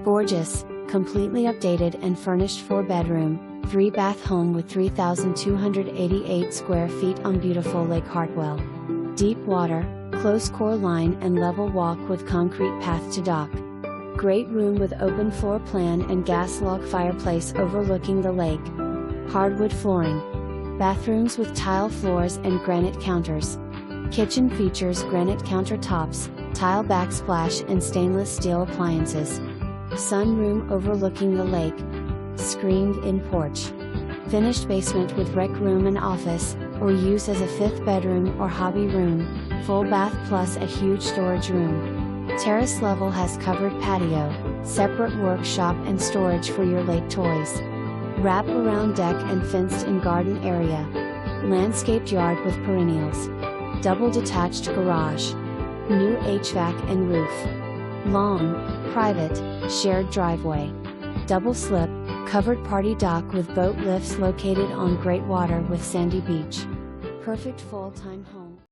Gorgeous, completely updated and furnished 4-bedroom, 3-bath home with 3,288 square feet on beautiful Lake Hartwell. Deep water, close core line and level walk with concrete path to dock. Great room with open floor plan and gas log fireplace overlooking the lake. Hardwood flooring. Bathrooms with tile floors and granite counters. Kitchen features granite countertops, tile backsplash and stainless steel appliances. Sunroom overlooking the lake. Screened-in porch. Finished basement with rec room and office, or use as a 5th bedroom or hobby room, full bath plus a huge storage room. Terrace level has covered patio, separate workshop and storage for your lake toys. Wrap-around deck and fenced-in garden area. Landscaped yard with perennials. Double detached garage. New HVAC and roof. Long, private, shared driveway. Double slip, covered party dock with boat lifts located on great water with sandy beach. Perfect full-time home.